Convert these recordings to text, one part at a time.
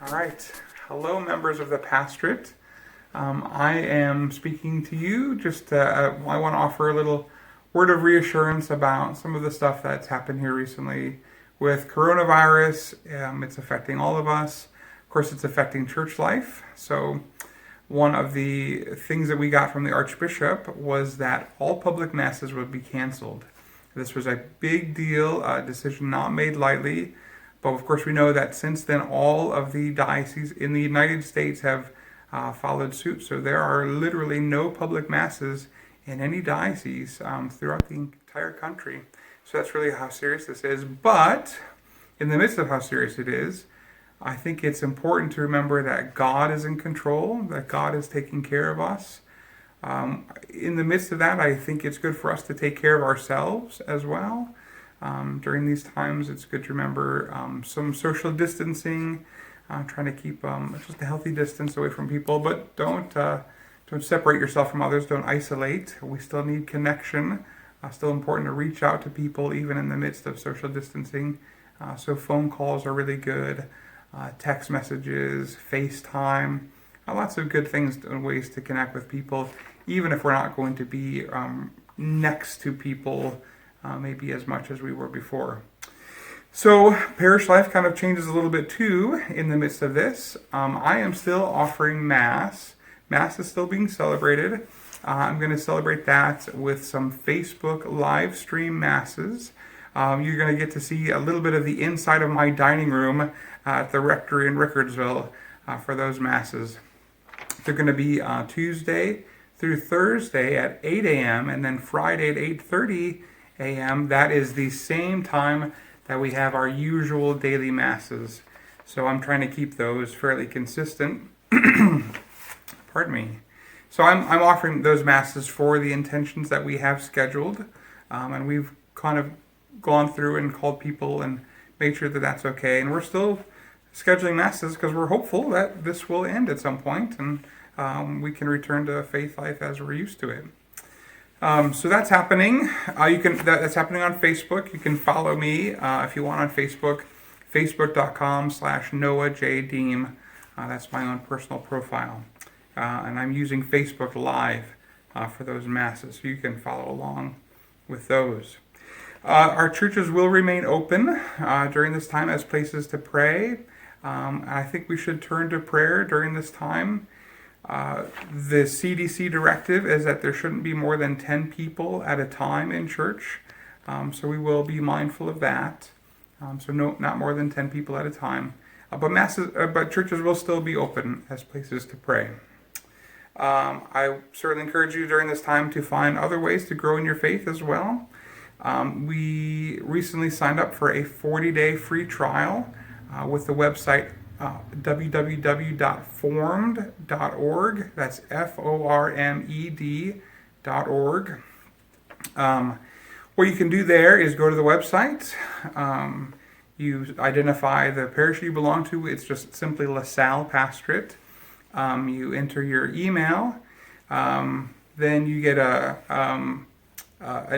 All right. Hello, members of the Pastorate. I am speaking to you. I want to offer a little word of reassurance about some of the stuff that's happened here recently with coronavirus. It's affecting all of us. Of course, it's affecting church life. So, one of the things that we got from the Archbishop was that all public masses would be canceled. This was a big deal, a decision not made lightly. But of course, we know that since then, all of the dioceses in the United States have followed suit. So there are literally no public masses in any diocese throughout the entire country. So that's really how serious this is. But in the midst of how serious it is, I think it's important to remember that God is in control, that God is taking care of us. In the midst of that, I think it's good for us to take care of ourselves as well. During these times, it's good to remember some social distancing, trying to keep just a healthy distance away from people, but don't separate yourself from others. Don't isolate. We still need connection. Still important to reach out to people even in the midst of social distancing. So phone calls are really good. Text messages, FaceTime, lots of good things and ways to connect with people, even if we're not going to be next to people maybe as much as we were before. So parish life kind of changes a little bit too in the midst of this. I am still offering Mass. Mass is still being celebrated. I'm going to celebrate that with some Facebook live stream Masses. You're going to get to see a little bit of the inside of my dining room at the rectory in Rickardsville for those Masses. They're going to be Tuesday through Thursday at 8 a.m. and then Friday at 8:30 a.m. That is the same time that we have our usual daily Masses. So I'm trying to keep those fairly consistent. Pardon me. So I'm offering those Masses for the intentions that we have scheduled. And we've kind of gone through and called people and made sure that that's okay. And we're still scheduling Masses because we're hopeful that this will end at some point and we can return to faith life as we're used to it. So that's happening. That's happening on Facebook. You can follow me if you want on Facebook, facebook.com/NoahJDiehm. That's my own personal profile. And I'm using Facebook Live for those Masses, so you can follow along with those. Our churches will remain open during this time as places to pray. I think we should turn to prayer during this time. The CDC directive is that there shouldn't be more than 10 people at a time in church. So we will be mindful of that. So not more than 10 people at a time. But churches will still be open as places to pray. I certainly encourage you during this time to find other ways to grow in your faith as well. We recently signed up for a 40-day free trial with the website www.formed.org. That's FORMED.org. What you can do there is go to the website. You identify the parish you belong to. It's just simply Salle Pastorate. You enter your email. Then you get an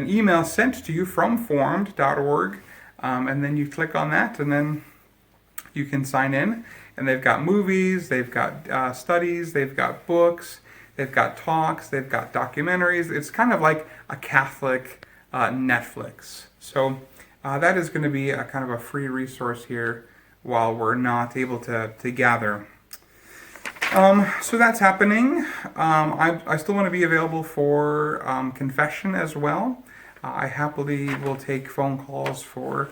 email sent to you from formed.org. And then you click on that, and then you can sign in. And they've got movies, they've got studies, they've got books, they've got talks, they've got documentaries. It's kind of like a Catholic Netflix. So that is going to be a kind of a free resource here while we're not able to gather. So that's happening. I still want to be available for confession as well. I happily will take phone calls for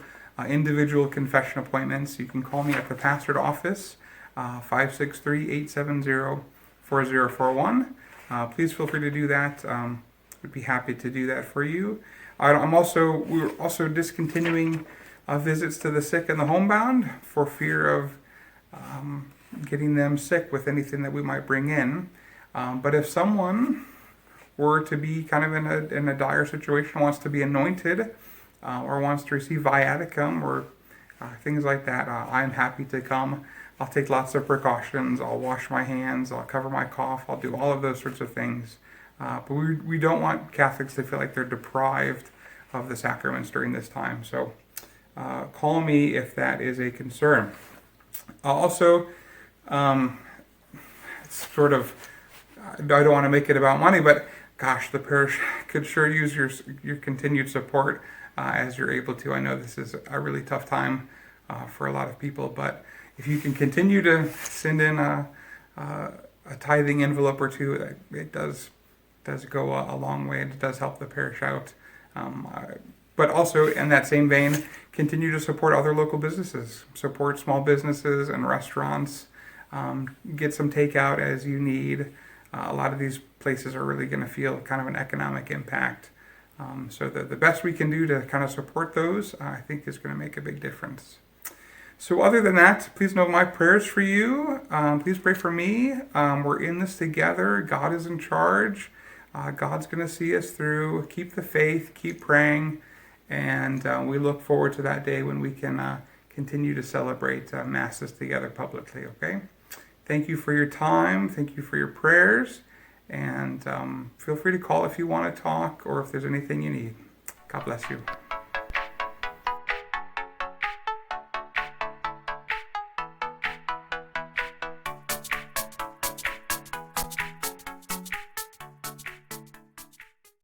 individual confession appointments. You can call me at the Pastorate office, 563-870-4041. Please feel free to do that. We'd be happy to do that for you. We're also discontinuing visits to the sick and the homebound for fear of getting them sick with anything that we might bring in. But if someone were to be kind of in a dire situation, wants to be anointed, or wants to receive viaticum or things like that, I'm happy to come. I'll take lots of precautions. I'll wash my hands. I'll cover my cough. I'll do all of those sorts of things. But we don't want Catholics to feel like they're deprived of the sacraments during this time. So call me if that is a concern. Also, It's sort of, I don't want to make it about money, but gosh, the parish could sure use your continued support as you're able to. I know this is a really tough time for a lot of people, but if you can continue to send in a tithing envelope or two, it does go a long way. It does help the parish out. But also, in that same vein, continue to support other local businesses. Support small businesses and restaurants. Get some takeout as you need. A lot of these places are really going to feel kind of an economic impact. So the best we can do to kind of support those, I think, is going to make a big difference. So other than that, please know my prayers for you. Please pray for me. We're in this together. God is in charge. God's going to see us through. Keep the faith. Keep praying. And we look forward to that day when we can continue to celebrate Masses together publicly, okay? Thank you for your time. Thank you for your prayers. And feel free to call if you want to talk or if there's anything you need. God bless you.